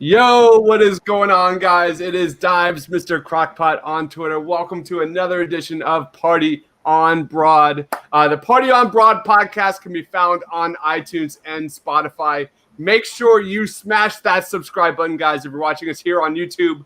Yo, what is going on, guys? It is Dives, Mr. Crockpot on Twitter. Welcome to another edition of Party on Broad. The Party on Broad podcast can be found on iTunes and Spotify. Make sure you smash that subscribe button, guys, if you're watching us here on YouTube.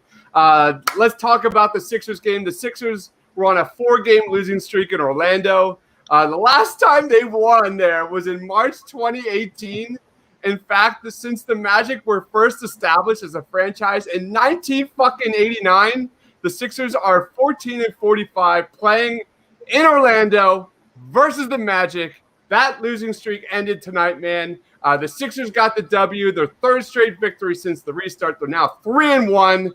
Let's talk about the Sixers game. The Sixers were on a 4-game losing streak in Orlando. The last time they won there was in March 2018. In fact, since the Magic were first established as a franchise in 1989, the Sixers are 14-45 playing in Orlando versus the Magic. That losing streak ended tonight, man. The Sixers got the W, their third straight victory since the restart. They're now 3-1.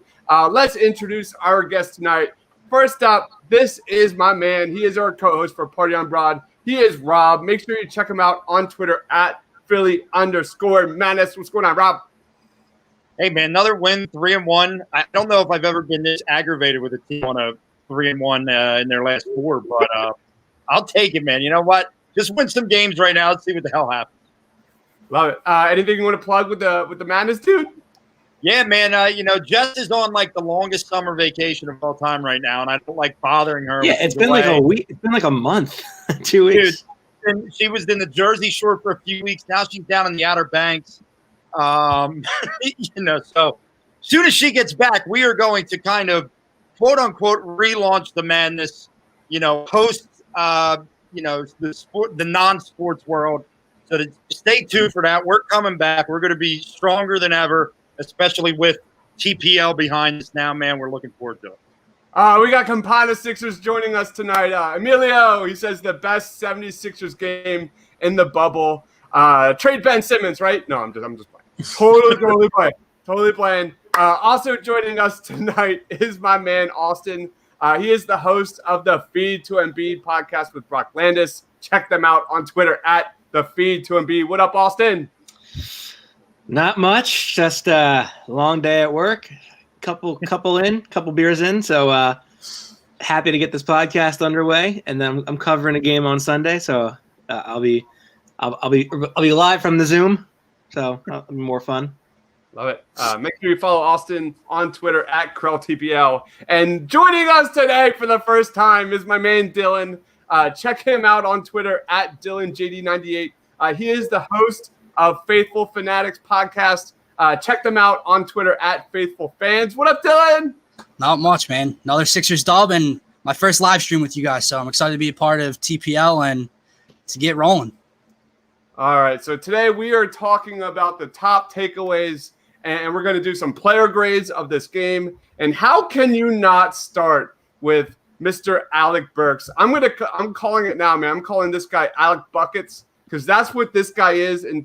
Let's introduce our guest tonight. First up, this is my man. He is our co-host for Party on Broad. He is Rob. Make sure you check him out on Twitter at Philly_Madness. What's going on, Rob? Hey, man, another win, 3-1. I don't know if I've ever been this aggravated with a team on a 3-1 in their last 4, but I'll take it, man. You know what? Just win some games right now. Let's see what the hell happens. Love it. Anything you want to plug with the Madness, dude? Yeah, man. Jess is on like the longest summer vacation of all time right now, and I don't like bothering her. Yeah, it's been like a week. It's been like a month, 2 weeks. Dude, and she was in the Jersey Shore for a few weeks. Now she's down in the Outer Banks. So as soon as she gets back, we are going to kind of quote unquote relaunch the Madness. Host the non-sports world. So to stay tuned for that. We're coming back. We're going to be stronger than ever, especially with TPL behind us now. Man, we're looking forward to it. We got Campana Sixers joining us tonight. Emilio, he says the best 76ers game in the bubble. Trade Ben Simmons, right? No, I'm just playing. Totally playing. Also joining us tonight is my man, Austin. He is the host of the Feed to Embiid podcast with Brock Landis. Check them out on Twitter at the Feed to Embiid. What up, Austin? Not much. Just a long day at work. Couple beers in. So happy to get this podcast underway, and then I'm covering a game on Sunday, so I'll be live from the Zoom. So it'll be more fun. Love it. Make sure you follow Austin on Twitter at KrellTPL. And joining us today for the first time is my man Dylan. Check him out on Twitter at DylanJD98. He is the host of Faithful Fanatics podcast. Check them out on Twitter at Faithful Fans. What up, Dylan? Not much, man. Another Sixers dub and my first live stream with you guys. So I'm excited to be a part of TPL and to get rolling. All right. So today we are talking about the top takeaways, and we're going to do some player grades of this game. And how can you not start with Mr. Alec Burks? I'm calling it now, man. I'm calling this guy Alec Buckets, because that's what this guy is in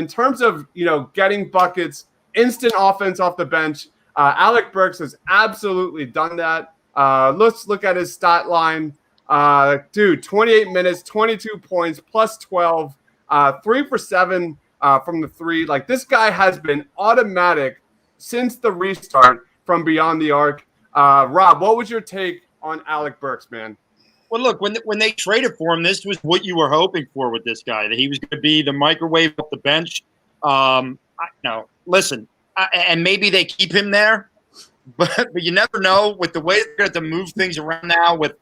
terms of, getting buckets, instant offense off the bench. Alec Burks has absolutely done that. Let's look at his stat line. 28 minutes, 22 points, plus 12, 3 for 7 from the 3. Like, this guy has been automatic since the restart from beyond the arc. Rob, what was your take on Alec Burks, man? Well, look, when they traded for him, this was what you were hoping for with this guy, that he was going to be the microwave off the bench. Listen, and maybe they keep him there, but you never know with the way they're going to move things around now with,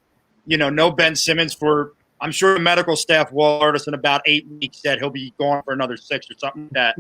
no Ben Simmons for, I'm sure the medical staff will alert us in about 8 weeks that he'll be gone for another 6 or something like that.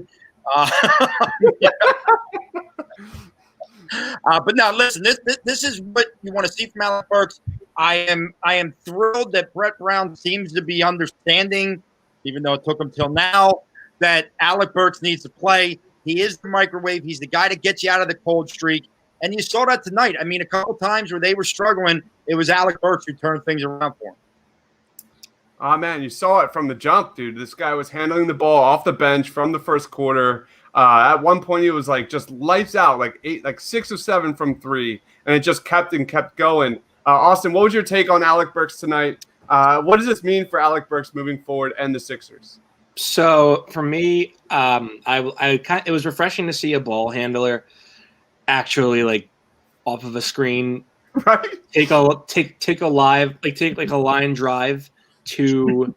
But now, listen, this is what you want to see from Alec Burks. I am thrilled that Brett Brown seems to be understanding, even though it took him till now, that Alec Burks needs to play. He is the microwave. He's the guy to get you out of the cold streak. And you saw that tonight. I mean, a couple times where they were struggling, it was Alec Burks who turned things around for him. Oh, man, you saw it from the jump, dude. This guy was handling the ball off the bench from the first quarter. At one point, he was like just lights out, like 6 or 7 from 3, and it just kept going. Austin, what was your take on Alec Burks tonight? What does this mean for Alec Burks moving forward and the Sixers? So for me, it was refreshing to see a ball handler actually like off of a screen, right? Take a line drive to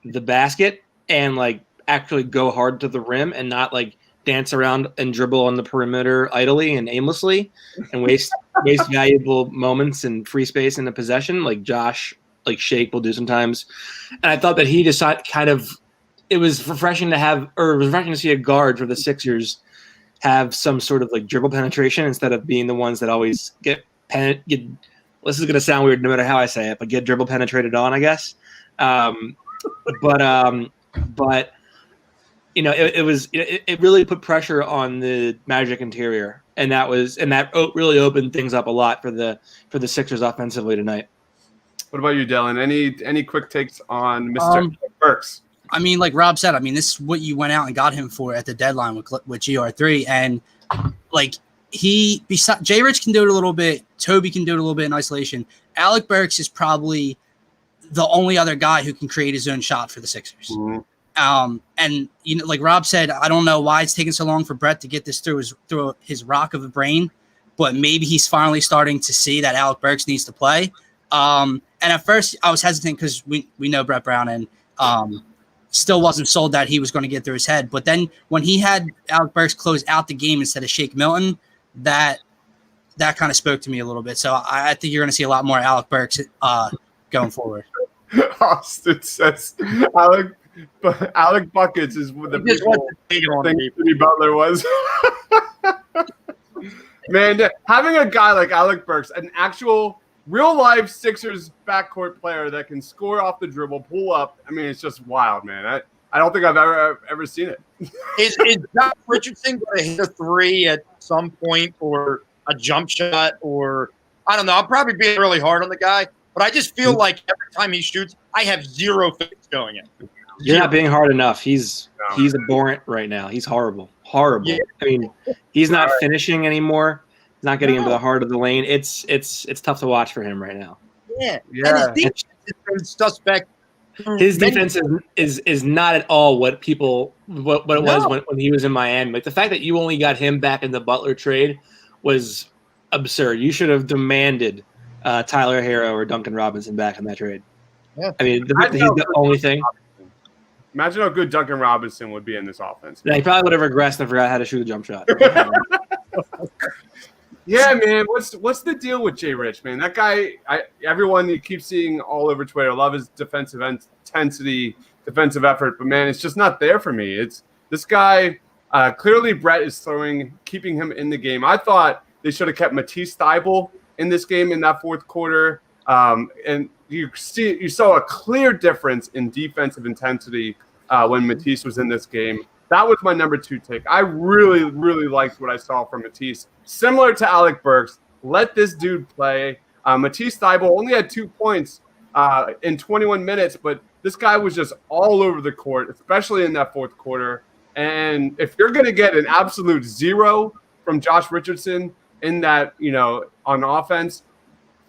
the basket and like actually go hard to the rim and not like dance around and dribble on the perimeter idly and aimlessly and waste valuable moments and free space in the possession like Josh, like Shake will do sometimes. And I thought that he decided it was refreshing to see a guard for the Sixers have some sort of like dribble penetration instead of being the ones that always get this is going to sound weird no matter how I say it, but get dribble penetrated on, I guess. But you know, it really put pressure on the Magic interior, and that really opened things up a lot for the Sixers offensively tonight. What about you, Dylan? Any quick takes on Mr. Burks? I mean, like Rob said, I mean, this is what you went out and got him for at the deadline with GR3. And, like, J. Rich can do it a little bit. Toby can do it a little bit in isolation. Alec Burks is probably the only other guy who can create his own shot for the Sixers. Mm-hmm. And, you know, like Rob said, I don't know why it's taking so long for Brett to get this through his rock of a brain, but maybe he's finally starting to see that Alec Burks needs to play. And at first I was hesitant because we know Brett Brown and still wasn't sold that he was going to get through his head. But then when he had Alec Burks close out the game instead of Shake Milton, that kind of spoke to me a little bit. So I think you're going to see a lot more Alec Burks going forward. Austin says Alec Buckets is the people think Jimmy Butler was. Man, having a guy like Alec Burks, an actual real-life Sixers backcourt player that can score off the dribble, pull up. I mean, it's just wild, man. I don't think I've ever seen it. Is Josh Richardson going to hit a three at some point or a jump shot? Or I don't know. I'm probably being really hard on the guy, but I just feel like every time he shoots, I have zero faith going in. You're not being hard enough. He's abhorrent right now. He's horrible. Yeah. I mean, he's not finishing anymore. He's not getting into the heart of the lane. It's tough to watch for him right now. Yeah. And his defense is suspect. His defense is not at all what it was when he was in Miami. Like the fact that you only got him back in the Butler trade was absurd. You should have demanded Tyler Hero or Duncan Robinson back in that trade. Yeah. I mean, he's the only thing. Imagine how good Duncan Robinson would be in this offense. Yeah, he probably would have regressed and forgot how to shoot a jump shot. Yeah, man. What's the deal with Jay Rich, man? That guy, everyone you keep seeing all over Twitter, love his defensive intensity, defensive effort, but man, it's just not there for me. It's this guy. Clearly, Brett is keeping him in the game. I thought they should have kept Matisse Thybulle in this game in that fourth quarter, and you saw a clear difference in defensive intensity when Matisse was in this game. That was my number 2 take. I really, really liked what I saw from Matisse. Similar to Alec Burks, let this dude play. Matisse Thybulle only had 2 points in 21 minutes, but this guy was just all over the court, especially in that fourth quarter. And if you're going to get an absolute 0 from Josh Richardson in that, on offense,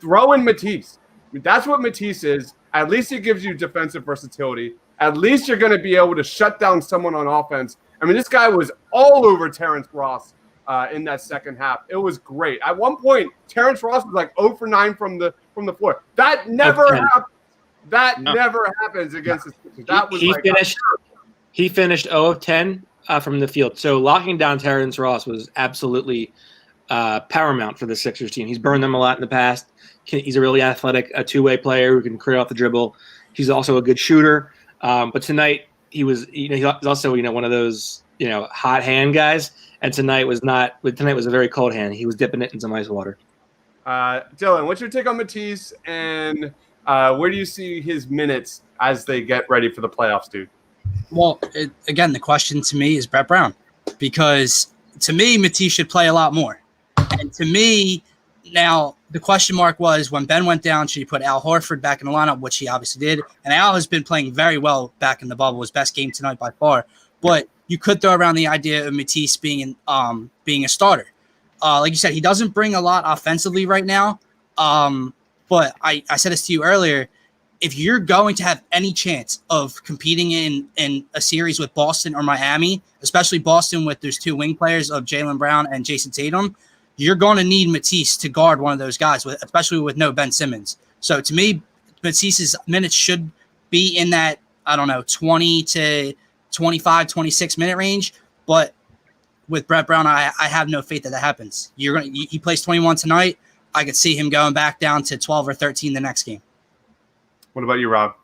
throw in Matisse. I mean, that's what Matisse is. At least it gives you defensive versatility. At least you're going to be able to shut down someone on offense. I mean, this guy was all over Terrence Ross in that second half. It was great. At one point, Terrence Ross was like 0 for 9 from the floor. That never happens. Never happens against the Sixers. That was he finished 0 of 10 from the field. So locking down Terrence Ross was absolutely paramount for the Sixers team. He's burned them a lot in the past. He's a really athletic, a two-way player who can clear off the dribble. He's also a good shooter. But tonight he was, he's also, one of those, hot hand guys. And tonight was a very cold hand. He was dipping it in some ice water. Dylan, what's your take on Matisse, and where do you see his minutes as they get ready for the playoffs, dude? Well, again, the question to me is Brett Brown, because to me, Matisse should play a lot more. And to me, now the question mark was when Ben went down, should he put Al Horford back in the lineup, which he obviously did. And Al has been playing very well back in the bubble, his best game tonight by far. But you could throw around the idea of Matisse being a starter. Like you said, he doesn't bring a lot offensively right now. But I said this to you earlier. If you're going to have any chance of competing in a series with Boston or Miami, especially Boston with those 2 wing players of Jaylen Brown and Jason Tatum, you're going to need Matisse to guard one of those guys, especially with no Ben Simmons. So to me, Matisse's minutes should be in that, 20 to 25, 26 minute range. But with Brett Brown, I have no faith that happens. He plays 21 tonight. I could see him going back down to 12 or 13 the next game. What about you, Rob?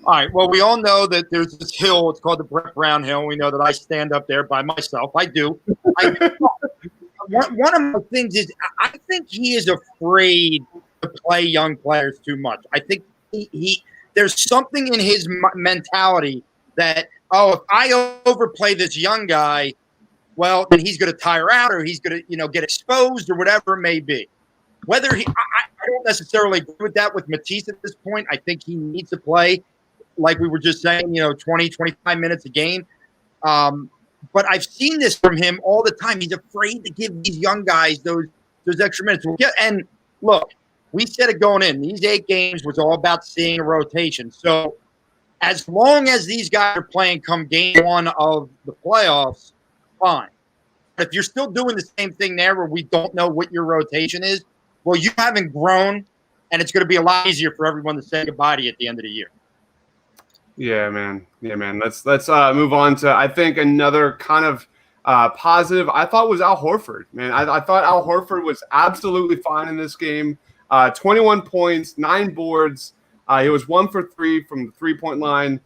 All right. Well, we all know that there's this hill. It's called the Brett Brown Hill. We know that I stand up there by myself. I do. One of my things is I think he is afraid to play young players too much. I think he there's something in his mentality that, if I overplay this young guy, well, then he's going to tire out or he's going to, get exposed or whatever it may be. I don't necessarily agree with that with Matisse at this point. I think he needs to play, like we were just saying, 20, 25 minutes a game. But I've seen this from him all the time. He's afraid to give these young guys those extra minutes. And look, we said it going in. These 8 games was all about seeing a rotation. So as long as these guys are playing come game 1 of the playoffs, fine. But if you're still doing the same thing there where we don't know what your rotation is, well, you haven't grown, and it's going to be a lot easier for everyone to say goodbye to you at the end of the year. Yeah, man. Let's move on to, I think, another kind of positive I thought was Al Horford. Man, I thought Al Horford was absolutely fine in this game. 21 points, 9 boards. He was 1 for 3 from the 3-point line.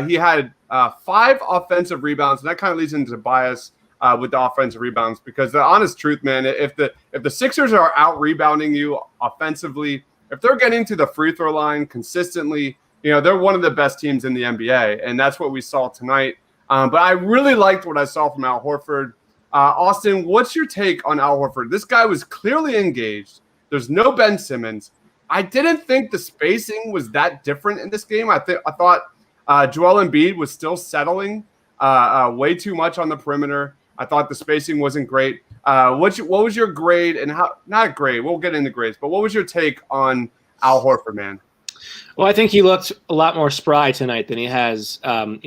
He had 5 offensive rebounds, and that kind of leads into Tobias with the offensive rebounds, because the honest truth, man, if the Sixers are out rebounding you offensively, if they're getting to the free throw line consistently, they're one of the best teams in the NBA, and that's what we saw tonight. But I really liked what I saw from Al Horford. Austin, what's your take on Al Horford? This guy was clearly engaged. There's no Ben Simmons. I didn't think the spacing was that different in this game. I thought Joel Embiid was still settling way too much on the perimeter. I thought the spacing wasn't great. What was your grade and how? Not grade. We'll get into grades, but what was your take on Al Horford, man? Well, I think he looked a lot more spry tonight than he has, in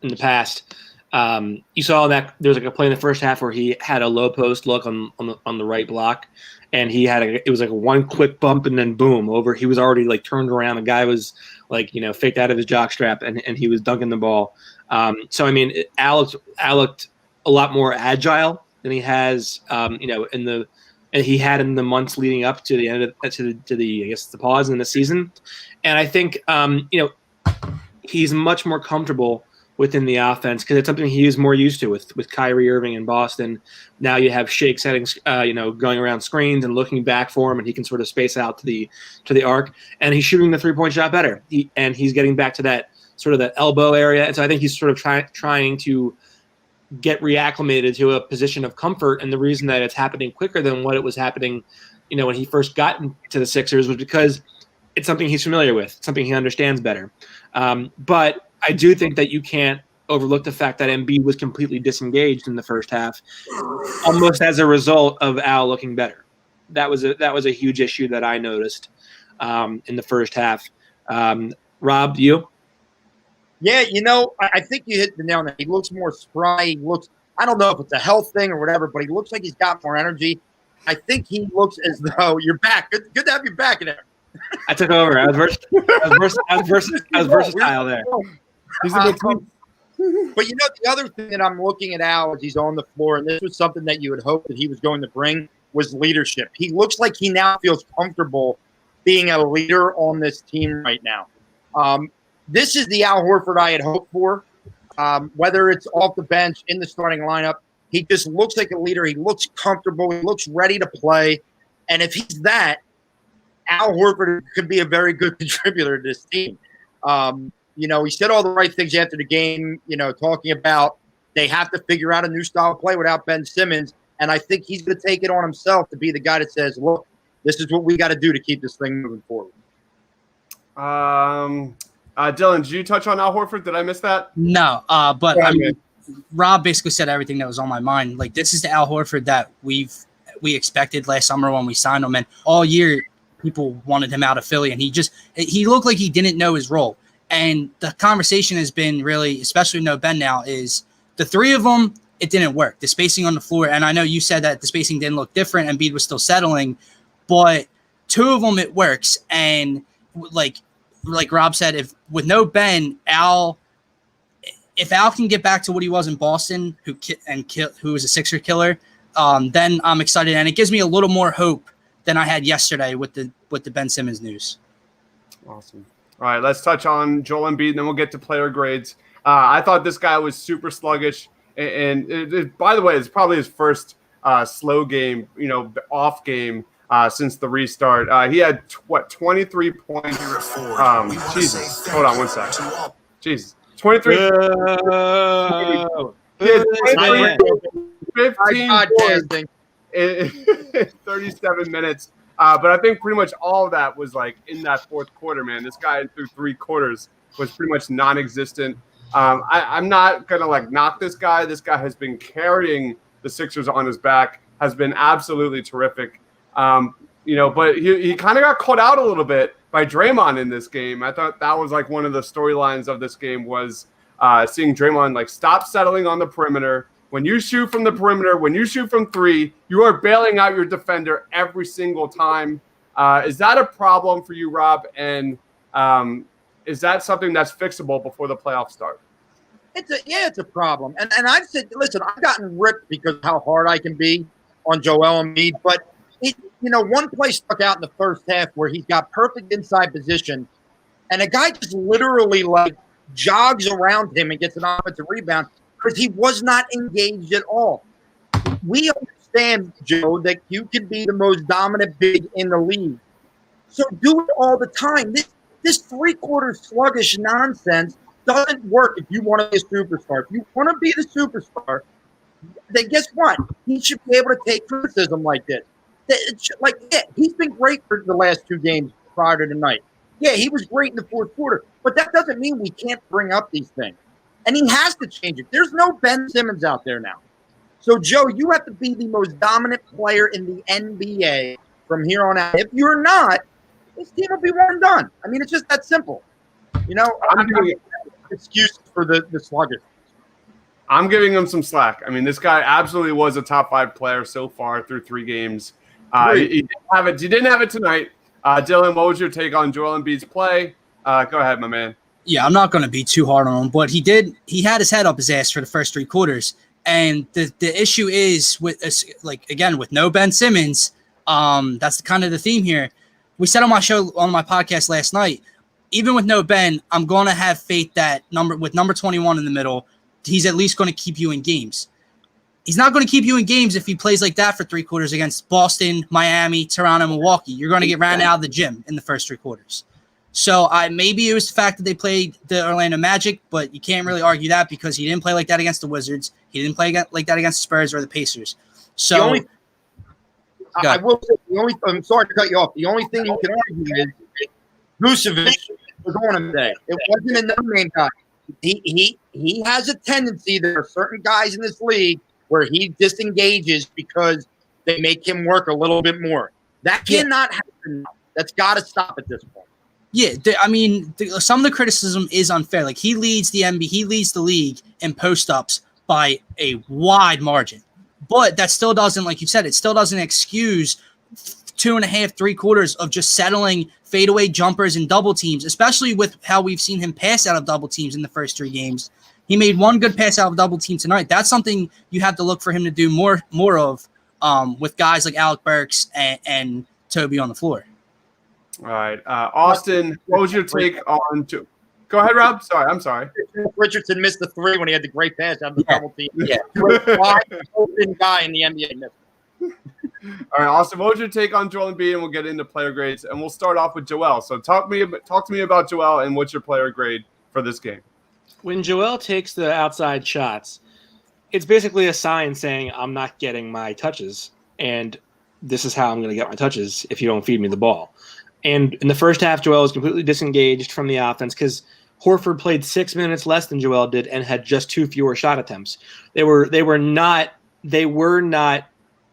the past. You saw that there was a play in the first half where he had a low post look on the right block, and it was like a one quick bump and then boom over. He was already turned around. The guy was faked out of his jockstrap and he was dunking the ball. So I mean, Al looked a lot more agile than he has, he had in the months leading up to the end of the pause in the season. And I think, he's much more comfortable within the offense because it's something he is more used to with Kyrie Irving in Boston. Now you have Shake setting, going around screens and looking back for him, and he can sort of space out to the arc, and he's shooting the 3-point shot better. He's getting back to that sort of the elbow area. And so I think he's sort of trying to get reacclimated to a position of comfort. And the reason that it's happening quicker than what it was happening, when he first got into the Sixers was because it's something he's familiar with, something he understands better. But I do think that you can't overlook the fact that Embiid was completely disengaged in the first half, almost as a result of Al looking better. That was a huge issue that I noticed in the first half. Rob, you? Yeah, I think you hit the nail on the head. He looks more spry. He looks, I don't know if it's a health thing or whatever, but he looks like he's got more energy. I think he looks as though you're back. Good to have you back in there. I took over. I was versatile there. He's a good But the other thing that I'm looking at Al as he's on the floor, and this was something that you would hope that he was going to bring, was leadership. He looks like he now feels comfortable being a leader on this team right now. This is the Al Horford I had hoped for. Whether it's off the bench, in the starting lineup, he just looks like a leader. He looks comfortable. He looks ready to play. And if he's that, Al Horford could be a very good contributor to this team. He said all the right things after the game, talking about they have to figure out a new style of play without Ben Simmons. And I think he's going to take it on himself to be the guy that says, look, this is what we got to do to keep this thing moving forward. Dylan, did you touch on Al Horford? Did I miss that? No, but Rob basically said everything that was on my mind. This is the Al Horford that we expected last summer when we signed him, and all year people wanted him out of Philly, and he looked like he didn't know his role. And the conversation has been really, especially no Ben now, is the three of them, it didn't work. The spacing on the floor, and I know you said that the spacing didn't look different, and Embiid was still settling, but two of them it works. And like Rob said, if with no Ben, Al, if Al can get back to what he was in Boston, who was a Sixer killer, then I'm excited, and it gives me a little more hope than I had yesterday with the Ben Simmons news. Awesome. All right, let's touch on Joel Embiid, and then we'll get to player grades. I thought this guy was super sluggish, and by the way, it's probably his first slow game, off game since the restart. He had 23 points. Jesus, hold on one second. Jesus, 23. He had 15 points in 37 minutes. But I think pretty much all of that was like in that fourth quarter, man. This guy through 3 quarters was pretty much non-existent. I'm not going to knock this guy. This guy has been carrying the Sixers on his back, has been absolutely terrific. But he kind of got caught out a little bit by Draymond in this game. I thought that was one of the storylines of this game was seeing Draymond stop settling on the perimeter. When you shoot from the perimeter, when you shoot from 3, you are bailing out your defender every single time. Is that a problem for you, Rob? And is that something that's fixable before the playoffs start? It's a problem. And I've said, listen, I've gotten ripped because of how hard I can be on Joel Embiid. But, one play stuck out in the first half where he's got perfect inside position. And a guy just literally jogs around him and gets an offensive rebound because he was not engaged at all. We understand, Joe, that you can be the most dominant big in the league. So do it all the time. This 3-quarter sluggish nonsense doesn't work if you want to be a superstar. If you want to be the superstar, then guess what? He should be able to take criticism like this. He's been great for the last 2 games prior to tonight. Yeah, he was great in the fourth quarter, but that doesn't mean we can't bring up these things. And he has to change it. There's no Ben Simmons out there now. So, Joe, you have to be the most dominant player in the NBA from here on out. If you're not, this team will be one and done. I mean, it's just that simple. I'm giving excuse for the sluggish. I'm giving him some slack. I mean, this guy absolutely was a top 5 player so far through 3 games. He didn't have it tonight. Dylan, what was your take on Joel Embiid's play? Go ahead, my man. Yeah, I'm not going to be too hard on him, but he had his head up his ass for the first 3 quarters. And the issue is with no Ben Simmons, that's kind of the theme here. We said on my podcast last night, even with no Ben, I'm going to have faith that with number 21 in the middle, he's at least going to keep you in games. He's not going to keep you in games if he plays like that for 3 quarters against Boston, Miami, Toronto, Milwaukee. You're going to get ran out of the gym in the first 3 quarters. So maybe it was the fact that they played the Orlando Magic, but you can't really argue that because he didn't play like that against the Wizards. He didn't play like that against the Spurs or the Pacers. So I will say I'm sorry to cut you off. The only thing you can argue is Vucevic was on him today. It wasn't a no-name guy. He has a tendency. There are certain guys in this league where he disengages because they make him work a little bit more. That cannot happen now. That's got to stop at this point. Yeah, some of the criticism is unfair. He leads the NBA, he leads the league in post-ups by a wide margin. But that still doesn't, like you said, it still doesn't excuse 2.5, 3 quarters of just settling fadeaway jumpers and double teams, especially with how we've seen him pass out of double teams in the first 3 games. He made 1 good pass out of double team tonight. That's something you have to look for him to do more of with guys like Alec Burks and Toby on the floor. All right. Austin, what was your take on – go ahead, Rob. I'm sorry. Richardson missed the 3 when he had the great pass out of the double team. Yeah. Open guy in the NBA. All right, Austin, what was your take on Joel Embiid? And we'll get into player grades. And we'll start off with Joel. So talk to me about Joel and what's your player grade for this game. When Joel takes the outside shots, it's basically a sign saying I'm not getting my touches, and this is how I'm going to get my touches if you don't feed me the ball. And in the first half, Joel was completely disengaged from the offense because Horford played 6 minutes less than Joel did and had just 2 fewer shot attempts. They were not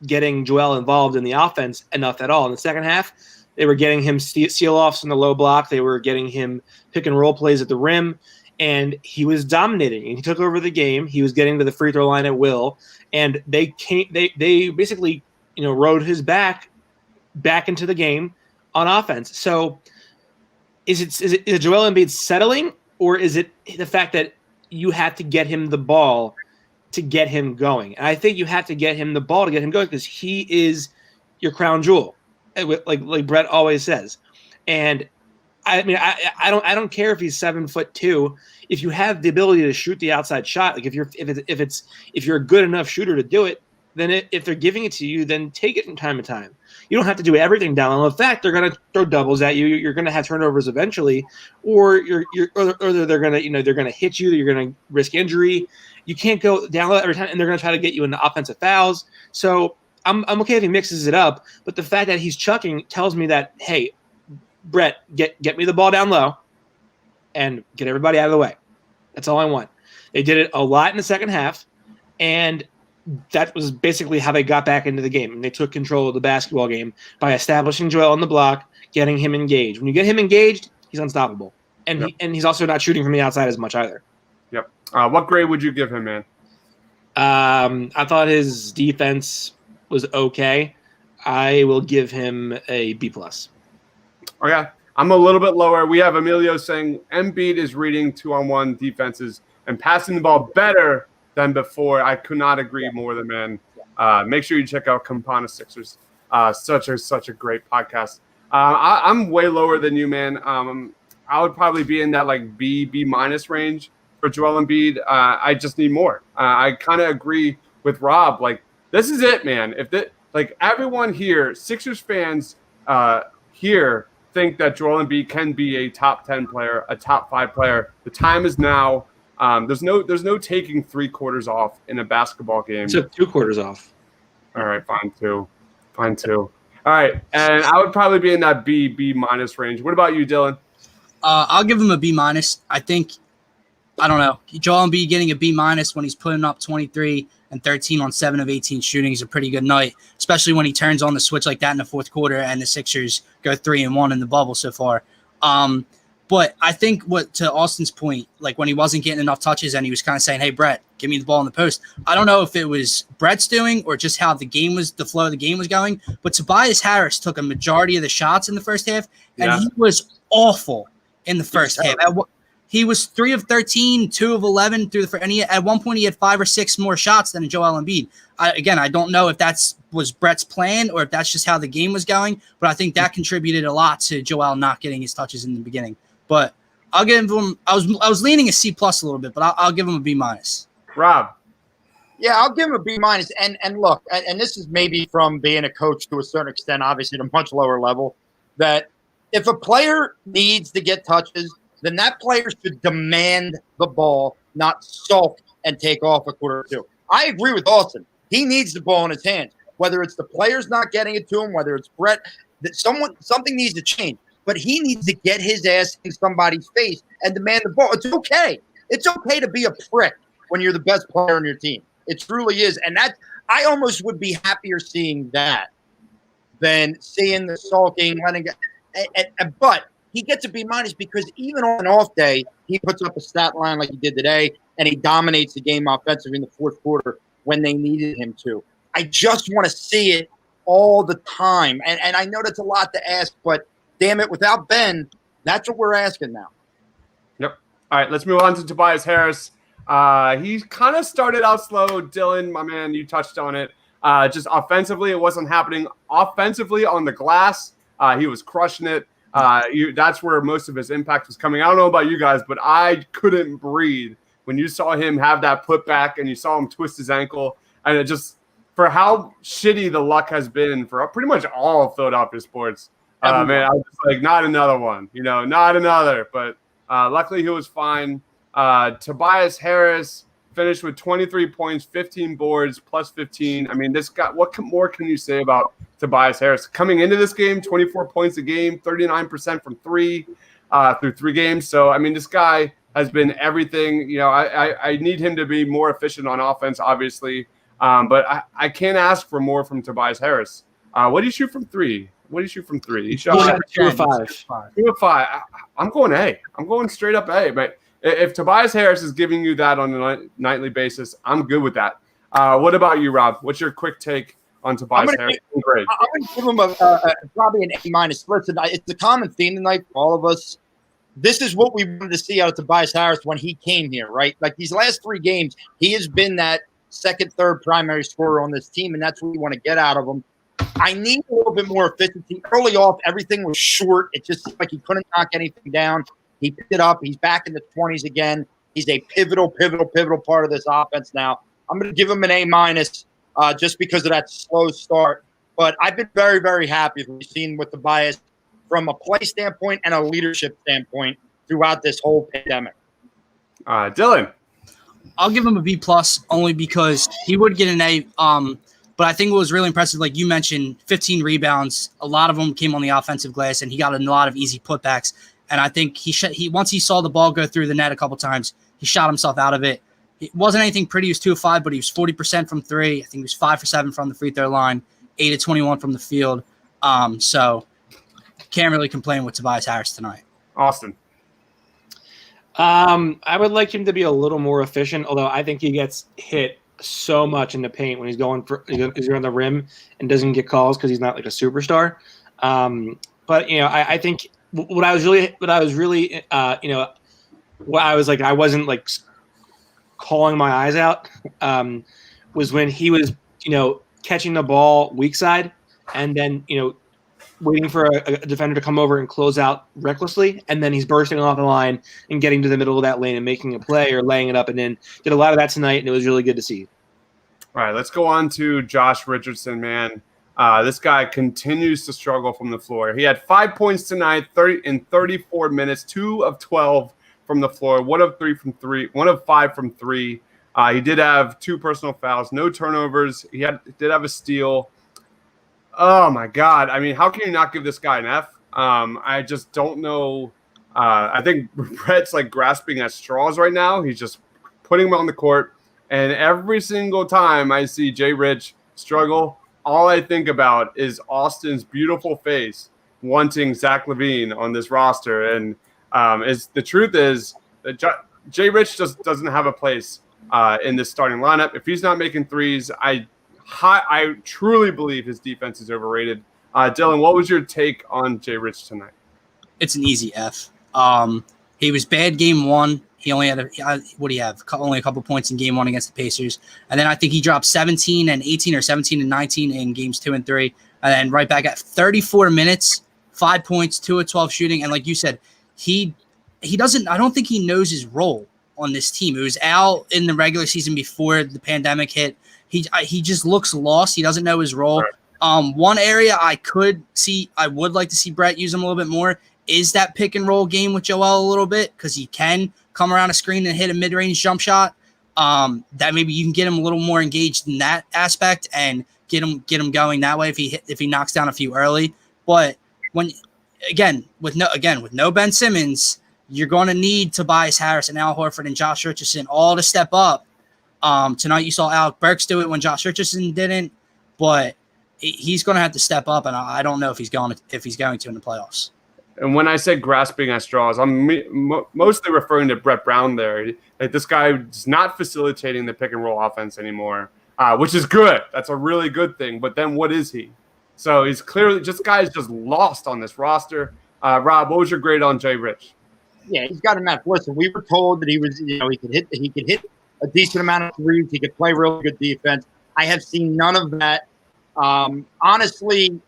getting Joel involved in the offense enough at all. In the second half, they were getting him seal-offs in the low block. They were getting him pick-and-roll plays at the rim, and he was dominating. And he took over the game. He was getting to the free throw line at will, and they basically rode his back into the game on offense. So is Joel Embiid settling, or is it the fact that you have to get him the ball to get him going. And I think you have to get him the ball to get him going because he is your crown jewel, like Brett always says. And I mean, I don't care if he's 7'2". If you have the ability to shoot the outside shot, like if you're a good enough shooter to do it, then if they're giving it to you, then take it from time to time. You don't have to do everything down low. In fact, they're going to throw doubles at you. You're going to have turnovers eventually, or they're going to they're going to hit you. You're going to risk injury. You can't go down low every time, and they're going to try to get you into offensive fouls. So I'm okay if he mixes it up, but the fact that he's chucking tells me that, hey, Brett, get me the ball down low, and get everybody out of the way. That's all I want. They did it a lot in the second half, and that was basically how they got back into the game. And they took control of the basketball game by establishing Joel on the block, getting him engaged. When you get him engaged, he's unstoppable. And he's also not shooting from the outside as much either. Yep. What grade would you give him, man? I thought his defense was okay. I will give him a B+. Okay. I'm a little bit lower. We have Emilio saying Embiid is reading 2-on-1 defenses and passing the ball better than before. I could not agree more than man. Make sure you check out Campana Sixers. Such a great podcast. I'm way lower than you, man. I would probably be in that like B- range for Joel Embiid. I just need more. I kind of agree with Rob. Like, this is it, man. Everyone here, Sixers fans here, think that Joel Embiid can be a top 10 player, a top 5 player. The time is now. There's no taking 3 quarters off in a basketball game. Took 2 quarters off. All right, fine too. All right, and I would probably be in that B- range. What about you, Dylan? I'll give him a B-. I think, I don't know, Joel Embiid getting a B- when he's putting up 23 and 13 on 7 of 18 shooting is a pretty good night, especially when he turns on the switch like that in the fourth quarter and the Sixers go 3-1 in the bubble so far. But I think to Austin's point, like when he wasn't getting enough touches and he was kind of saying, hey, Brett, give me the ball in the post. I don't know if it was Brett's doing or just how the flow of the game was going, but Tobias Harris took a majority of the shots in the first half, and he was awful in the first half. He was 3 of 13, 2 of 11 and at one point he had 5 or 6 more shots than Joel Embiid. I don't know if was Brett's plan or if that's just how the game was going, but I think that contributed a lot to Joel not getting his touches in the beginning. But I'll give him. I was leaning a C+ a little bit, but I'll give him a B-. Rob. Yeah, I'll give him a B-. And look, and this is maybe from being a coach to a certain extent, obviously at a much lower level, that if a player needs to get touches, then that player should demand the ball, not sulk and take off a quarter or 2. I agree with Austin. He needs the ball in his hands. Whether it's the players not getting it to him, whether it's Brett, something needs to change. But he needs to get his ass in somebody's face and demand the ball. It's okay. It's okay to be a prick when you're the best player on your team. It truly is. And I almost would be happier seeing that than seeing the sulking, but he gets a B- because even on an off day, he puts up a stat line like he did today, and he dominates the game offensively in the fourth quarter when they needed him to. I just want to see it all the time. And I know that's a lot to ask, but damn it, without Ben, that's what we're asking now. Yep. All right, let's move on to Tobias Harris. He kind of started out slow. Dylan, my man, you touched on it. Just offensively, it wasn't happening. Offensively on the glass, he was crushing it. That's where most of his impact was coming. I don't know about you guys, but I couldn't breathe when you saw him have that putback and you saw him twist his ankle. And it just, for how shitty the luck has been for pretty much all of Philadelphia sports, man, I was just like, not another one, not another. But luckily he was fine. Tobias Harris finished with 23 points, 15 boards, plus 15. I mean, this guy, what more can you say about Tobias Harris? Coming into this game, 24 points a game, 39% from 3 through 3 games. So, I mean, this guy has been everything. I need him to be more efficient on offense, obviously. But I can't ask for more from Tobias Harris. What do you shoot from 3? He shot 2 of 5. 2 of 5. I'm going A. I'm going straight up A. But if Tobias Harris is giving you that on a nightly basis, I'm good with that. What about you, Rob? What's your quick take on Tobias Harris? I'm going to give him probably an A-. Listen, it's a common theme tonight for all of us. this is what we wanted to see out of Tobias Harris when he came here, right? Like these last 3 games, he has been that second, third primary scorer on this team, and that's what we want to get out of him. I need a little bit more efficiency. Early off, everything was short. It just seemed like he couldn't knock anything down. He picked it up. He's back in the 20s again. He's a pivotal part of this offense now. I'm going to give him an A- just because of that slow start. But I've been very, very happy with seeing with Tobias from a play standpoint and a leadership standpoint throughout this whole pandemic. Dylan. I'll give him a B+ only because he would get an A. But I think what was really impressive, like you mentioned, 15 rebounds. A lot of them came on the offensive glass, and he got a lot of easy putbacks. And I think he once he saw the ball go through the net a couple times, he shot himself out of it. It wasn't anything pretty. He was 2 of 5, but he was 40% from 3. I think he was 5 for 7 from the free throw line, 8 of 21 from the field. So can't really complain with Tobias Harris tonight. Austin. I would like him to be a little more efficient, although I think he gets hit so much in the paint when he's on the rim and doesn't get calls because he's not like a superstar. But I think what I wasn't like calling my eyes out was when he was catching the ball weak side and then waiting for a defender to come over and close out recklessly, and then he's bursting off the line and getting to the middle of that lane and making a play or laying it up, and then did a lot of that tonight, and it was really good to see. All right, let's go on to Josh Richardson, man. This guy continues to struggle from the floor. He had 5 points tonight, 34 minutes, 2 of 12 from the floor, 1 of 5 from 3. He did have 2 personal fouls, no turnovers. He did have a steal. Oh, my God. I mean, how can you not give this guy an F? I just don't know. I think Brett's like grasping at straws right now. He's just putting him on the court. And every single time I see Jay Rich struggle, all I think about is Austin's beautiful face wanting Zach LaVine on this roster. And the truth is that Jay Rich just doesn't have a place in this starting lineup. If he's not making threes, I truly believe his defense is overrated. Dylan, what was your take on Jay Rich tonight? It's an easy F. He was bad game 1. He only had only a couple points in game 1 against the Pacers. And then I think he dropped 17 and 18 or 17 and 19 in games 2 and 3. And then right back at 34 minutes, 5 points, 2 of 12 shooting. And like you said, I don't think he knows his role on this team. It was out in the regular season before the pandemic hit. He just looks lost. He doesn't know his role. Right. One area I would like to see Brett use him a little bit more is that pick and roll game with Joel a little bit, because he can come around a screen and hit a mid-range jump shot. That maybe you can get him a little more engaged in that aspect and get him going that way if he knocks down a few early. But with no Ben Simmons, you're going to need Tobias Harris and Al Horford and Josh Richardson all to step up. Tonight you saw Alec Burks do it when Josh Richardson didn't, but he's going to have to step up, and I don't know if he's going to in the playoffs. And when I say grasping at straws, I'm mostly referring to Brett Brown there. Like, this guy is not facilitating the pick and roll offense anymore, which is good. That's a really good thing. But then what is he? So he's clearly just lost on this roster. Rob, what was your grade on Jay Rich? Yeah, he's got enough. Listen, we were told that he could hit a decent amount of threes. He could play really good defense. I have seen none of that. Honestly,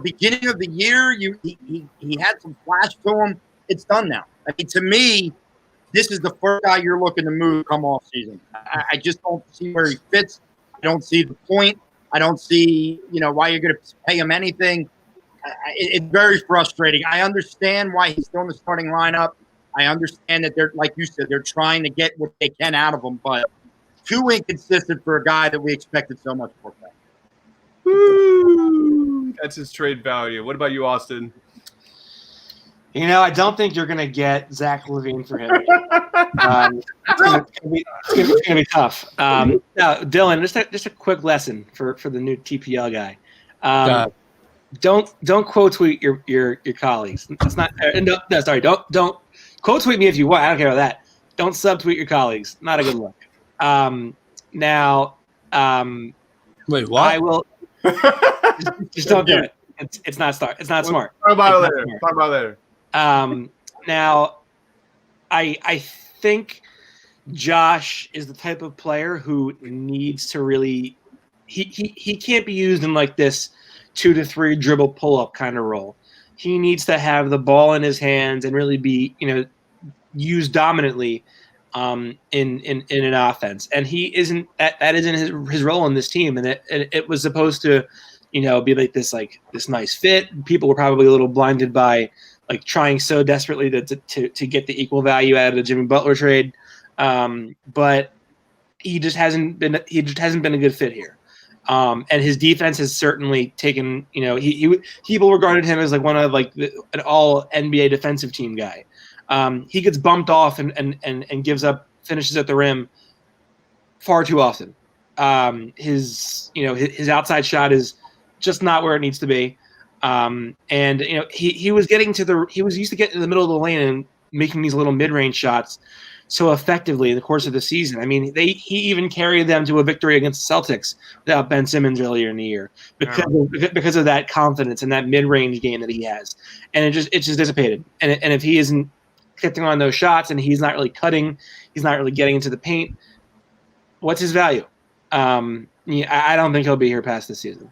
beginning of the year, he had some flash to him. It's done now. I mean, to me, this is the first guy you're looking to move come off season. I just don't see where he fits. I don't see the point. I don't see, why you're going to pay him anything. It's very frustrating. I understand why he's still in the starting lineup. I understand that they're, like you said, they're trying to get what they can out of him, but too inconsistent for a guy that we expected so much for. Woo! That's his trade value. What about you, Austin? I don't think you're going to get Zach LaVine for him. It's going to be tough. Now, Dylan, just a quick lesson for the new TPL guy. Don't quote tweet your colleagues. That's not. No, sorry. Don't quote tweet me if you want. I don't care about that. Don't subtweet your colleagues. Not a good look. Wait, what? I will. Just don't do it. It's not smart. Talk about it later. Now, I think Josh is the type of player who needs to really he can't be used in like this 2 to 3 dribble pull up kind of role. He needs to have the ball in his hands and really be, used dominantly in an offense. And he isn't that isn't his role in this team. And it was supposed to, be like this nice fit. People were probably a little blinded by like trying so desperately to get the equal value out of the Jimmy Butler trade. But he just hasn't been a good fit here. And his defense has certainly taken, people regarded him as like one of like an all NBA defensive team guy. He gets bumped off and gives up finishes at the rim far too often. His outside shot is just not where it needs to be. He was used to get in the middle of the lane and making these little mid-range shots so effectively in the course of the season. I mean, he even carried them to a victory against the Celtics without Ben Simmons earlier in the year because of that confidence and that mid-range game that he has. And it just dissipated. And if he isn't getting on those shots and he's not really cutting, he's not really getting into the paint, what's his value? I don't think he'll be here past this season.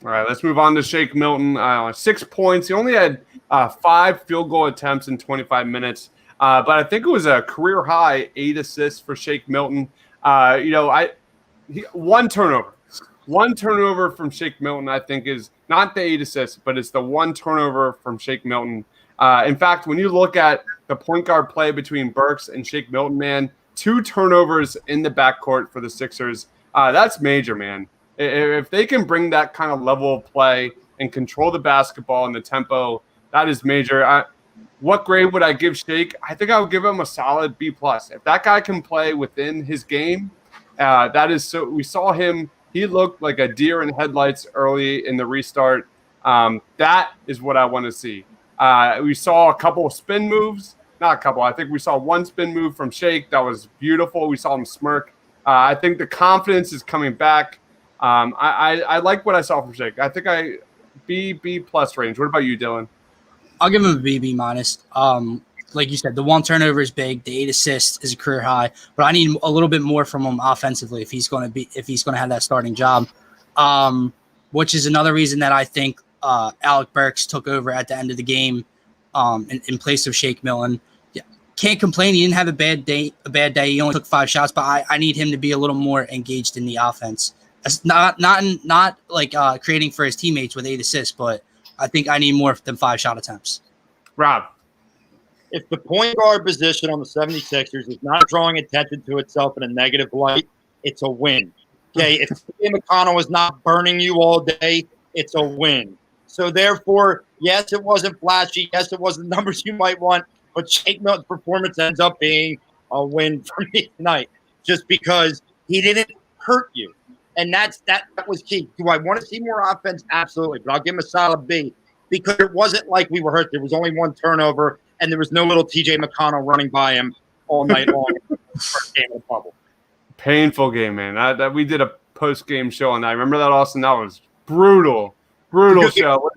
All right, let's move on to Shake Milton. 6 points. He only had 5 field goal attempts in 25 minutes. But I think it was a career high 8 assists for Shake Milton. One turnover. One turnover from Shake Milton, I think, is not the 8 assists, but it's the one turnover from Shake Milton. In fact, when you look at the point guard play between Burks and Shake Milton, man, 2 turnovers in the backcourt for the Sixers. That's major, man. If they can bring that kind of level of play and control the basketball and the tempo, that is major. What grade would I give Shake? I think I would give him a solid B+. If that guy can play within his game, that is so. We saw him. He looked like a deer in headlights early in the restart. That is what I want to see. We saw a couple of spin moves. Not a couple. I think we saw one spin move from Shake that was beautiful. We saw him smirk. I think the confidence is coming back. I like what I saw from Shake. I think B+ range. What about you, Dylan? I'll give him a B-. Like you said, the 1 turnover is big. The 8 assists is a career high, but I need a little bit more from him offensively if he's going to have that starting job. Which is another reason that I think Alec Burks took over at the end of the game in place of Shake Milton. Yeah, can't complain. He didn't have a bad day. He only took 5 shots, but I need him to be a little more engaged in the offense. That's not like creating for his teammates with 8 assists, but I think I need more than 5 shot attempts. Rob. If the point guard position on the 76ers is not drawing attention to itself in a negative light, it's a win. Okay, if TJ McConnell is not burning you all day, it's a win. So therefore, yes, it wasn't flashy. Yes, it wasn't the numbers you might want, but Shake Milton's performance ends up being a win for me tonight just because he didn't hurt you. And that was key. Do I want to see more offense? Absolutely. But I'll give him a solid B because it wasn't like we were hurt. There was only 1 turnover, and there was no little TJ McConnell running by him all night long in the first game of the bubble. Painful game, man. That we did a post-game show on that. Remember that, Austin? That was brutal show.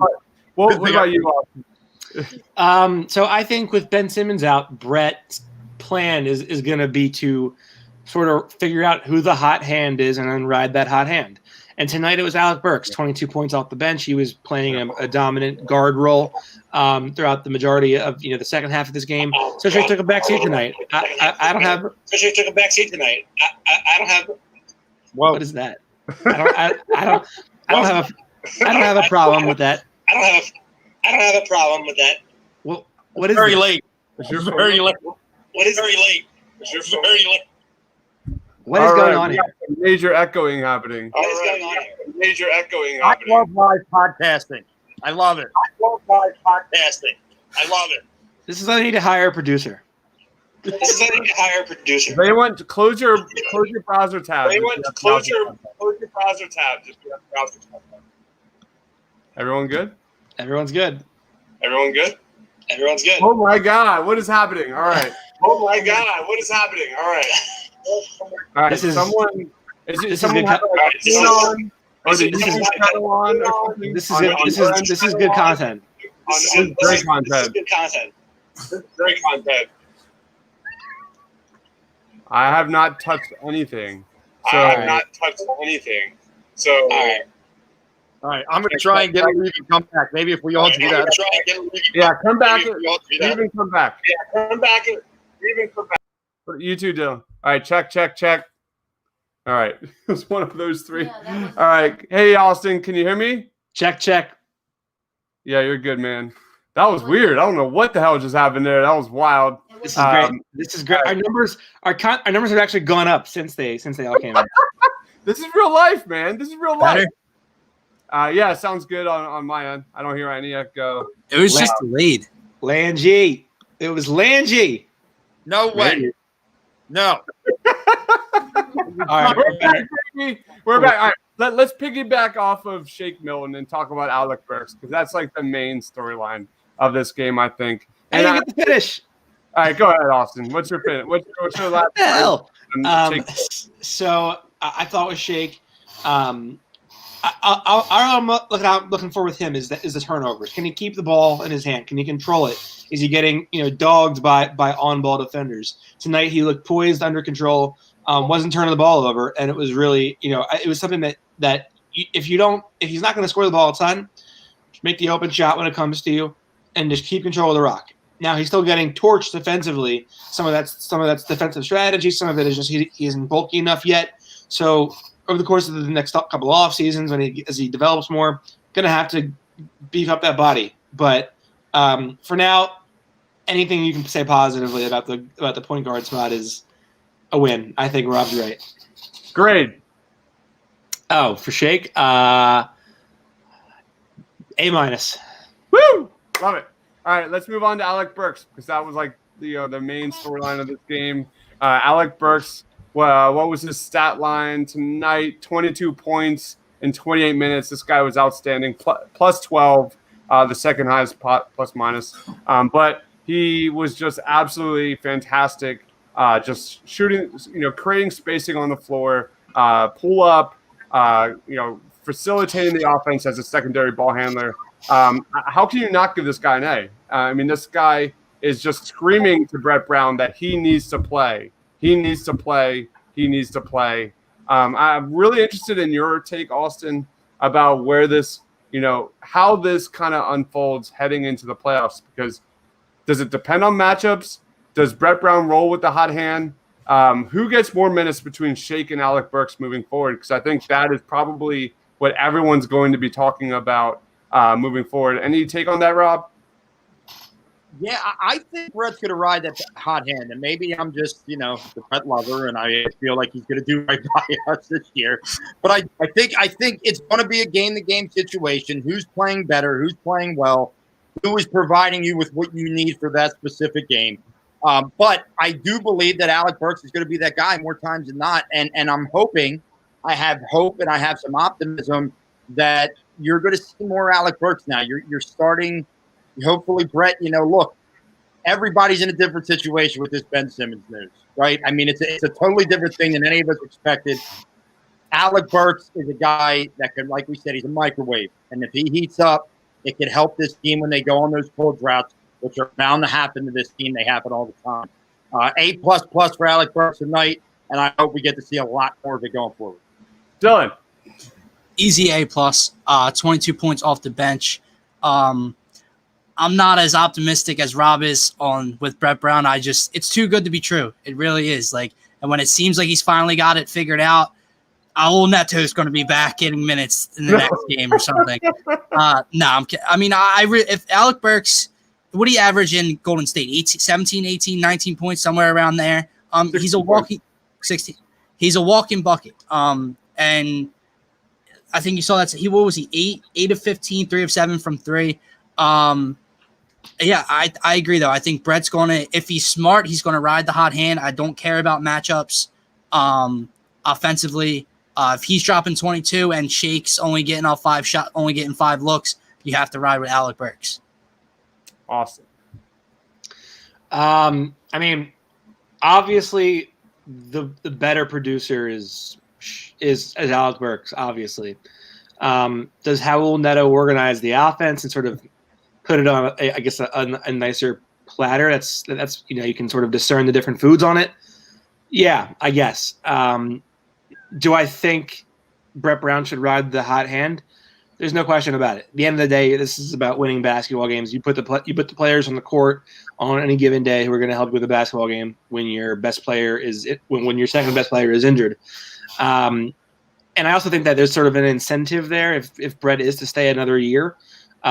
What about you, Austin? So I think with Ben Simmons out, Brett's plan is going to be to sort of figure out who the hot hand is and then ride that hot hand. And tonight it was Alec Burks, 22 points off the bench. He was playing a dominant guard role throughout the majority of the second half of this game. So Shake took a back seat tonight. I don't have. So Shake took a back seat tonight. I don't have. What is that? I don't have a problem with that. I don't have a problem with that. Well, what is very this? late? You're very late. What is very late? You're very late. What is going on here? Major echoing happening. What is going on here? Major echoing I happening. love live podcasting. I love it. This is why I need to hire a producer. Anyone close your browser tab. Close your browser tab. Everyone good? Everyone's good. Oh my God! What is happening? All right. All right. All right. This is someone. Is it this is someone good. have a scene on? Or the YouTube channel on? Or something? This is good content. This is great content. I have not touched anything. So All right, I'm going to try and get a leave and come back. Maybe if we all do that. Yeah, come back. Even come back. You two, Dylan. All right, check. All right, it was one of those three. All right, hey Austin, can you hear me? Check. Yeah, you're good, man. That was weird. I don't know what the hell just happened there. That was wild. This is great. This is great. Our numbers have actually gone up since they all came in. This is real life, man. This is real Better? life. Yeah, sounds good on my end. I don't hear any echo. It was just delayed. Langy. It was Langy. No way. No. All right. We're back. All right, let's piggyback off of Shake Milton and talk about Alec Burks because that's like the main storyline of this game, I think. And I get the finish. All right, go ahead, Austin. What's your finish? What's your last? Hell. So I thought with Shake, I'm looking for with him is the turnovers. Can he keep the ball in his hand? Can he control it? Is he getting dogged by on-ball defenders? Tonight he looked poised, under control, wasn't turning the ball over, and it was really it was something that if he's not going to score the ball a ton, just make the open shot when it comes to you, and just keep control of the rock. Now he's still getting torched defensively. Some of that's defensive strategy. Some of it is just he isn't bulky enough yet. So over the course of the next couple of off seasons, as he develops more, going to have to beef up that body. But for now, anything you can say positively about the point guard spot is a win. I think Rob's right. Grade. Oh, for Shake, A-. Woo! Love it. All right, let's move on to Alec Burks because that was like the main storyline of this game. Alec Burks. Well, what was his stat line tonight? 22 points in 28 minutes. This guy was outstanding. Plus 12, the second highest plus minus. But he was just absolutely fantastic. Just shooting, creating spacing on the floor, pull up, facilitating the offense as a secondary ball handler. How can you not give this guy an A? I mean, this guy is just screaming to Brett Brown that he needs to play. He needs to play. I'm really interested in your take, Austin, about where this, how this kind of unfolds heading into the playoffs. Because does it depend on matchups? Does Brett Brown roll with the hot hand? Who gets more minutes between Shake and Alec Burks moving forward? Because I think that is probably what everyone's going to be talking about moving forward. Any take on that, Rob? Yeah, I think Brett's going to ride that hot hand, and maybe I'm just, the Brett lover, and I feel like he's going to do right by us this year. But I think it's going to be a game-to-game situation. Who's playing better? Who's playing well? Who is providing you with what you need for that specific game? But I do believe that Alec Burks is going to be that guy more times than not, and I'm hoping, I have hope and I have some optimism that you're going to see more Alec Burks now. You're starting. Hopefully, Brett, look, everybody's in a different situation with this Ben Simmons news, right? I mean, it's a totally different thing than any of us expected. Alec Burks is a guy that can, like we said, he's a microwave. And if he heats up, it can help this team when they go on those cold droughts, which are bound to happen to this team. They happen all the time. A++ for Alec Burks tonight, and I hope we get to see a lot more of it going forward. Dylan. Easy A+, 22 points off the bench. I'm not as optimistic as Rob is with Brett Brown. It's too good to be true. It really is. And when it seems like he's finally got it figured out, old Neto's going to be back getting minutes in the next game or something. No, I'm kidding. I mean, if Alec Burks, what do you average in Golden State? 17, 18, 19 points, somewhere around there. He's a walking 16. He's a walking bucket. And I think you saw that. What was he? 8 of 15, 3 of 7 from 3. Yeah, I agree, though. I think Brett's going to, if he's smart, he's going to ride the hot hand. I don't care about matchups offensively. If he's dropping 22 and Shake's only getting 5 looks, you have to ride with Alec Burks. Awesome. I mean, obviously, the better producer is Alec Burks, obviously. Does Raul Neto organize the offense and sort of put it on, a nicer platter? That's you can sort of discern the different foods on it. Yeah, I guess. Do I think Brett Brown should ride the hot hand? There's no question about it. At the end of the day, this is about winning basketball games. You put the players on the court on any given day who are going to help you with a basketball game when your best player is when your second best player is injured. And I also think that there's sort of an incentive there if Brett is to stay another year,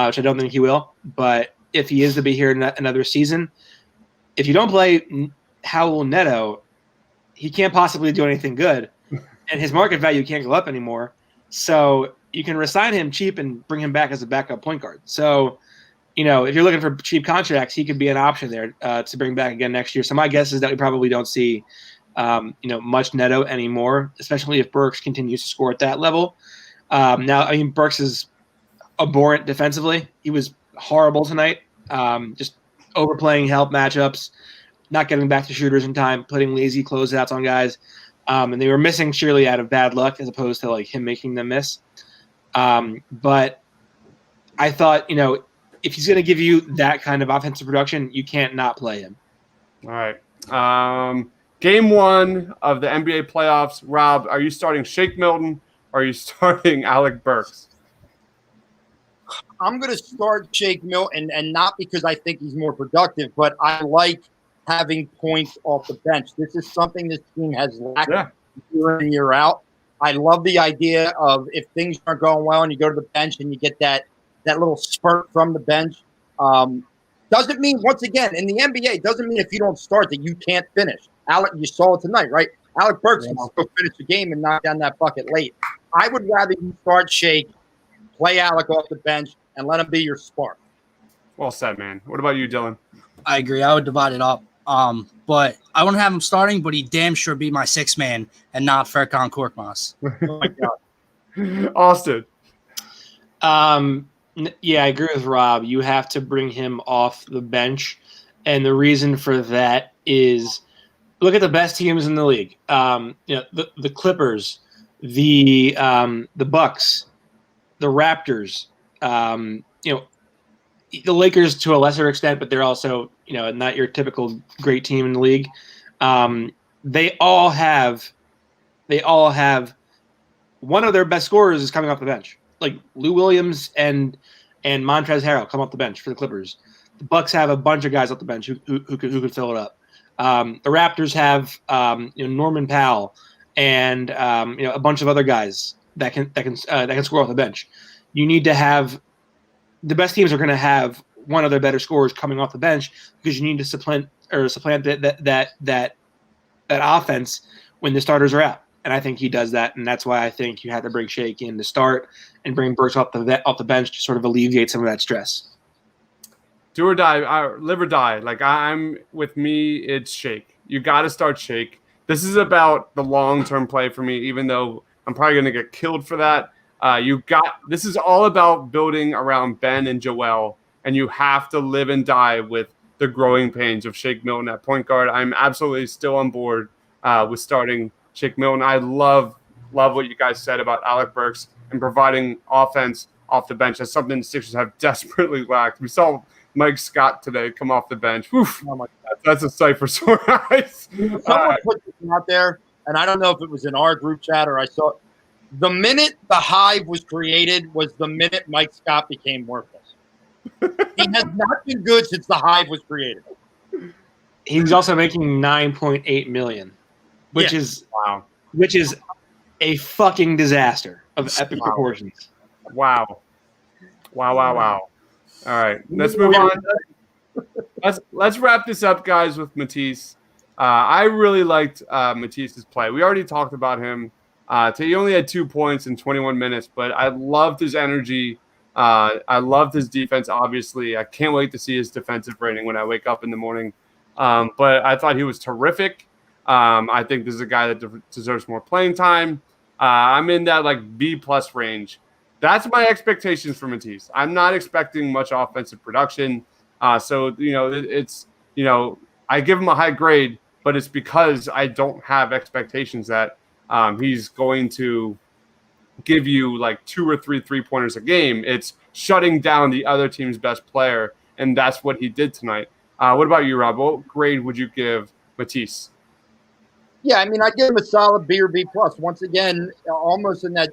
which I don't think he will. But if he is to be here another season, if you don't play Howell Neto, he can't possibly do anything good, and his market value can't go up anymore. So you can resign him cheap and bring him back as a backup point guard. So, if you're looking for cheap contracts, he could be an option there to bring back again next year. So my guess is that we probably don't see, much Neto anymore, especially if Burks continues to score at that level. Burks is abhorrent defensively. He was horrible tonight, just overplaying help matchups, not getting back to shooters in time, putting lazy closeouts on guys. And they were missing Shirley out of bad luck as opposed to him making them miss. But I thought, if he's going to give you that kind of offensive production, you can't not play him. All right. Game 1 of the NBA playoffs. Rob, are you starting Shake Milton or are you starting Alec Burks? I'm going to start Shake Milton, and not because I think he's more productive, but I like having points off the bench. This is something this team has lacked year in, year out. I love the idea of if things aren't going well and you go to the bench and you get that little spurt from the bench. Doesn't mean, once again, in the NBA, doesn't mean if you don't start that you can't finish. Alec, you saw it tonight, right? Alec Burks can still finish the game and knock down that bucket late. I would rather you start Shake, play Alec off the bench, and let him be your spark. Well said, man. What about you, Dylan? I agree. I would divide it up. But I wouldn't have him starting, but he damn sure be my sixth man and not Furkan Korkmaz. Oh my God. Austin. Yeah, I agree with Rob. You have to bring him off the bench. And the reason for that is look at the best teams in the league. The Clippers, the Bucks, the Raptors, the Lakers to a lesser extent, but they're also, not your typical great team in the league. They all have one of their best scorers is coming off the bench. Like Lou Williams and Montrezl Harrell come off the bench for the Clippers. The Bucks have a bunch of guys off the bench who could fill it up. The Raptors have Norman Powell and a bunch of other guys that can score off the bench. You need to have the best teams are going to have one of their better scorers coming off the bench because you need to supplant that offense when the starters are out. And I think he does that, and that's why I think you have to bring Shake in to start and bring Burks off the bench to sort of alleviate some of that stress. Do or die, live or die. With me, it's Shake. You got to start Shake. This is about the long-term play for me, even though I'm probably going to get killed for that. This is all about building around Ben and Joel, and you have to live and die with the growing pains of Shake Milton at point guard. I'm absolutely still on board with starting Shake Milton. I love what you guys said about Alec Burks and providing offense off the bench. That's something the Sixers have desperately lacked. We saw Mike Scott today come off the bench. Oof, oh my God, that's a sight for sore eyes. Someone put this out there, and I don't know if it was in our group chat or I saw – the minute the Hive was created was the minute Mike Scott became worthless. He has not been good since the Hive was created. He's also making $9.8 million, which is a fucking disaster of epic proportions. Wow. All right, let's move on. Let's wrap this up, guys, with Matisse. I really liked Matisse's play. We already talked about him. He only had 2 points in 21 minutes, but I loved his energy. I loved his defense, obviously. I can't wait to see his defensive rating when I wake up in the morning. But I thought he was terrific. I think this is a guy that deserves more playing time. I'm in that B-plus range. That's my expectations for Matisse. I'm not expecting much offensive production. So it's I give him a high grade, but it's because I don't have expectations that he's going to give you 2 or 3 3-pointers a game. It's shutting down the other team's best player, and that's what he did tonight. What about you, Rob? What grade would you give Matisse? Yeah, I mean, I give him a solid B or B plus. Once again, almost in that,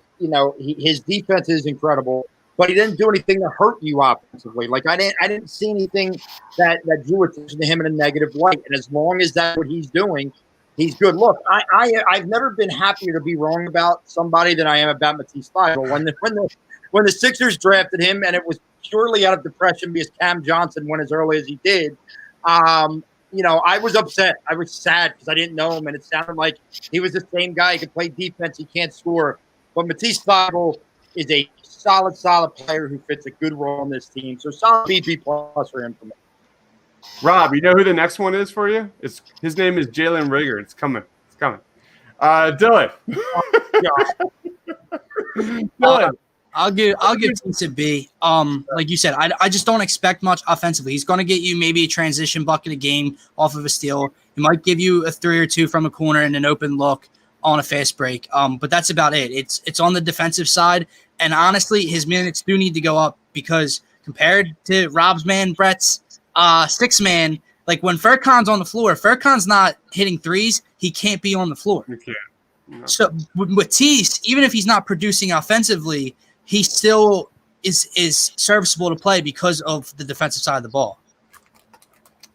his defense is incredible, but he didn't do anything to hurt you offensively. Like I didn't see anything that drew attention to him in a negative light. And as long as that's what he's doing, he's good. Look, I've never been happier to be wrong about somebody than I am about Matisse Thybulle. When the Sixers drafted him, and it was purely out of depression because Cam Johnson went as early as he did. I was upset. I was sad because I didn't know him, and it sounded like he was the same guy. He could play defense. He can't score. But Matisse Thybulle is a solid player who fits a good role on this team. So solid B plus for him for me. Rob, you know who the next one is for you? His name is Jalen Rager. It's coming. Dylan. Dylan. I'll give Tease a B. Like you said, I just don't expect much offensively. He's going to get you maybe a transition bucket a game off of a steal. He might give you a 3 or 2 from a corner and an open look on a fast break. But that's about it. It's on the defensive side. And honestly, his minutes do need to go up because compared to Rob's man, Brett's 6-man, like when Furkan's on the floor, Furkan's not hitting threes. He can't be on the floor. You can't. No. So with Tease, even if he's not producing offensively, he still is serviceable to play because of the defensive side of the ball.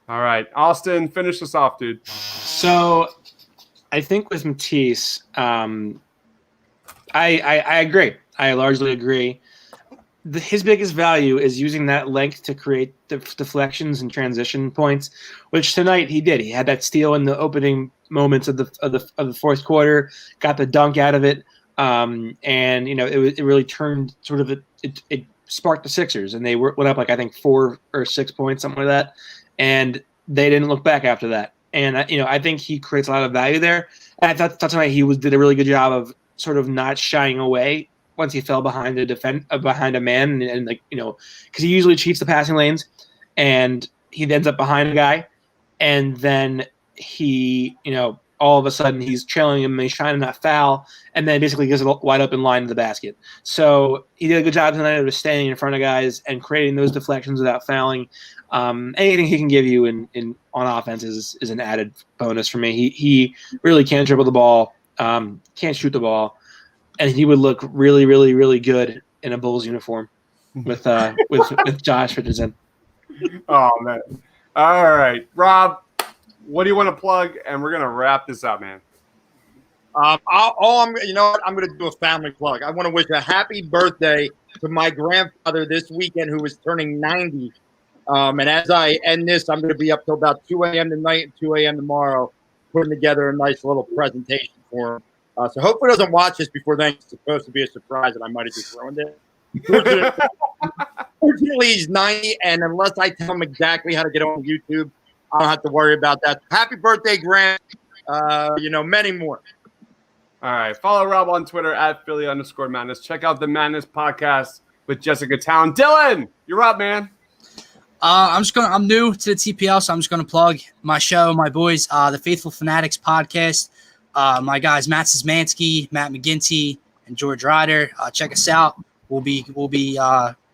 All right. Austin, finish us off, dude. So I think with Matisse, I agree. I largely agree. His biggest value is using that length to create deflections and transition points, which tonight he did. He had that steal in the opening moments of the fourth quarter, got the dunk out of it. And it really turned sort of it sparked the Sixers, and they went up like I think 4 or 6 points, something like that, and they didn't look back after that. And I think he creates a lot of value there. And I thought tonight he did a really good job of sort of not shying away once he fell behind behind a man, and because he usually cheats the passing lanes, and he ends up behind a guy, and then he all of a sudden he's trailing him and he's trying to not foul, and then basically gets wide open line to the basket. So he did a good job tonight of staying in front of guys and creating those deflections without fouling. Anything he can give you on offense is an added bonus for me. He really can't dribble the ball, can't shoot the ball, and he would look really, really, really good in a Bulls uniform with Josh Richardson. Oh man! All right, Rob. What do you want to plug? And we're gonna wrap this up, man. I'm going to do a family plug. I want to wish a happy birthday to my grandfather this weekend, who is turning 90. And as I end this, I'm going to be up till about 2 a.m. tonight and 2 a.m. tomorrow, putting together a nice little presentation for him. So hopefully he doesn't watch this before then. It's supposed to be a surprise, and I might have just ruined it. Fortunately, he's 90, and unless I tell him exactly how to get on YouTube, I don't have to worry about that. Happy birthday, Grant. Many more. All right. Follow Rob on Twitter at Philly_Madness. Check out the Madness podcast with Jessica Town. Dylan, you're up, man. I'm new to the TPL, so I'm just gonna plug my show, my boys, the Faithful Fanatics podcast. My guys Matt Szymanski, Matt McGinty, and George Ryder. Check us out. We'll be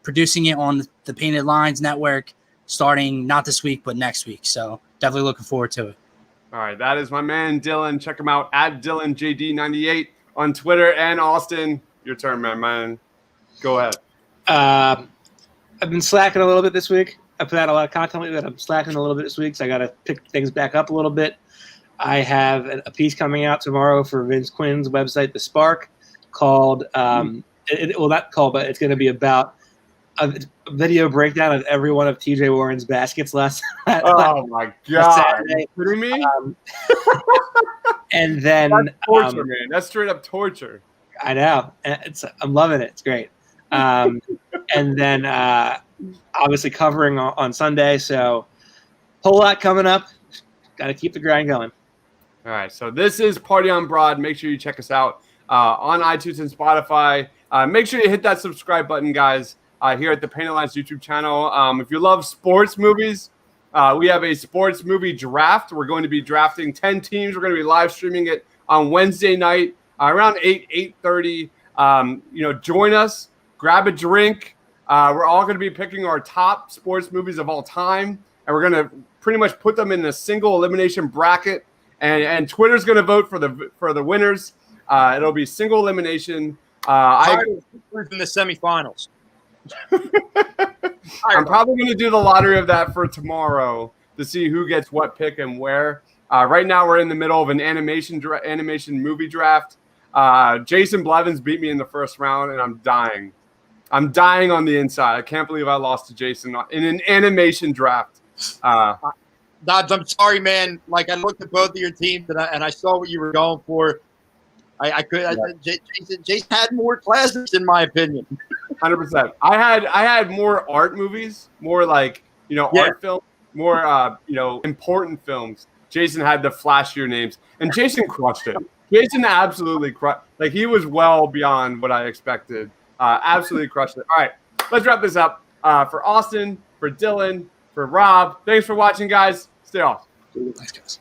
producing it on the Painted Lines Network starting not this week but next week. So definitely looking forward to it. All right, that is my man Dylan. Check him out at DylanJD98 on Twitter. And Austin, your turn, man. Go ahead. I've been slacking a little bit this week. I put out a lot of content lately, but I'm slacking a little bit this week, so I got to pick things back up a little bit. I have a piece coming out tomorrow for Vince Quinn's website, The Spark, called not called, but it's going to be about a video breakdown of every one of TJ Warren's baskets last my God. Saturday. Are you kidding me? And then that's torture, man. That's straight up torture. I know. I'm loving it. It's great. And then obviously covering on Sunday. So whole lot coming up. Got to keep the grind going. All right. So this is Party on Broad. Make sure you check us out on iTunes and Spotify. Make sure you hit that subscribe button, guys, here at the Painted Lines YouTube channel. If you love sports movies, we have a sports movie draft. We're going to be drafting 10 teams. We're going to be live streaming it on Wednesday night around 8:30. Join us. Grab a drink. We're all going to be picking our top sports movies of all time, and we're going to pretty much put them in a single elimination bracket. and Twitter's going to vote for the winners. It'll be single elimination. In the semifinals. I'm probably going to do the lottery of that for tomorrow to see who gets what pick and where. Right now, we're in the middle of an animation movie draft. Jason Blevins beat me in the first round, and I'm dying. I'm dying on the inside. I can't believe I lost to Jason in an animation draft. Dobbs, I'm sorry, man. Like, I looked at both of your teams, and I saw what you were going for. Jason had more classics, in my opinion. 100%. I had more art movies, more like, art films, more, important films. Jason had the flashier names, and Jason crushed it. Jason absolutely crushed. Like, he was well beyond what I expected. Absolutely crushed it. All right, let's wrap this up. For Austin, for Dylan, for Rob, thanks for watching, guys. Stay off. Thanks, guys.